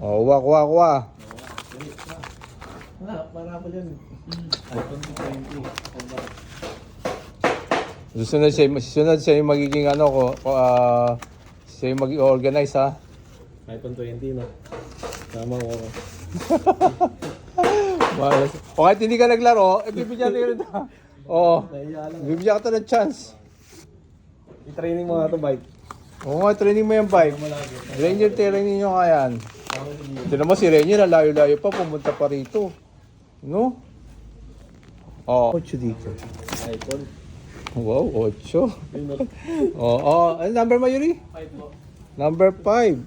Oh, kuha. Para ko yan. iPhone 20. Susunod siya yung magiging ano ko, siya yung mag-organize ha. iPhone 20 no. Tama ko. O kahit hindi ka naglaro, bibigyan ka rin ha. Oo, Nahiya lang. bibigyan ka ng chance. I-training mo nga ito bike. Oo nga, training mo yung bike. Ranger, training nyo nga yan. Tignan mo si Ranger, layo-layo pa, pumunta pa rito. No? Oo. 8 dito. iPhone. Wow, 8. Oo, ano number mo, Yuri? 5 mo. Number 5.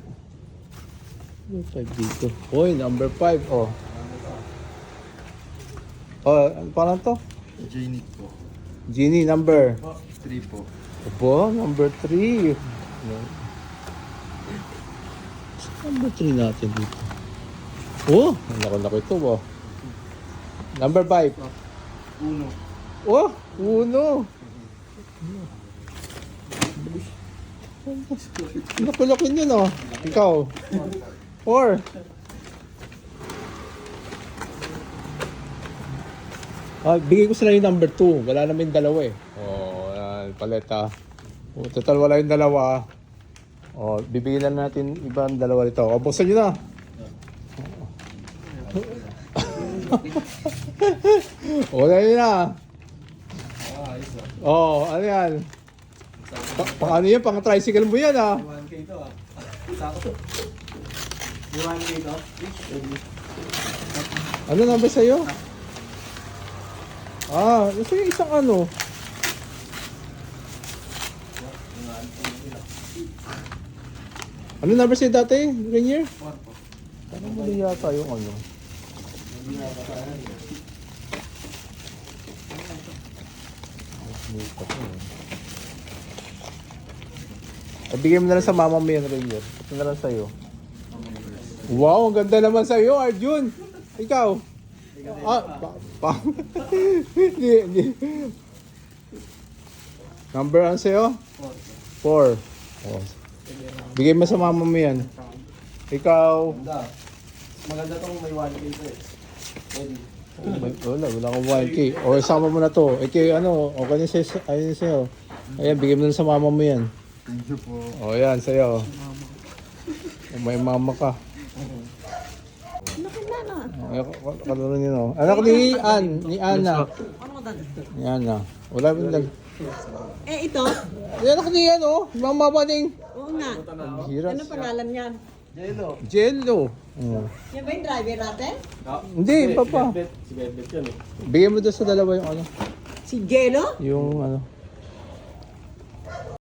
5 dito. Uy, number 5. Oh. Oh, ano parang to? Genie po. Genie, number. 3 po. Opo, number 3. Number 3 natin dito. Oh, laki-laki ito ba? Number 5. 1. Oh, 1. Laki-laki niya no. Ikaw. 4. Bigay ko sila yung number 2. Wala namin dalawa eh. Oh, paleta. Oh, total wala yung dalawa. Oh, bibigyan na natin ibang dalawa dito. O, buksan nyo na. Wala yun na. Oh, ano yan? Pang ano yan? Pang tricycle mo yan ah. 1K ito ah. Sakto. 1K ito. Ano number sa'yo? Ito yung isang ano. Ano number sa'yo dati, Rainier? 4 po. Parang mali yata yung ano. Bigyan mo na lang sa mama mo yan, Rainier. Ito na lang sa'yo. Wow, ang ganda naman sa'yo, Arjun. Ikaw. Hindi. Number ano sa'yo? 4. Oh. Bigay mo sa mama mo yan. Ikaw. Maganda tong may 1K ito eh. Pwede. Wala kang 1K. O, sama mo na to. Ano, okay na sa'yo. Ayan, bigay mo na sa mama mo yan. Thank you po. O, yan, sa'yo. O, may mama ka. Kalaro niyo, no? Anak ni Ana. Ni Ana. Wala mo dag. ito? Anak ni ano? Mama ba ning? Oo nga. Hiras. Ano pangalan niyan? Jello. Yan ba yung driver natin? Hindi, papa. Si Bedbet yan eh. Bigyan mo doon sa dalawa yung ano. Si Jello? Yung ano.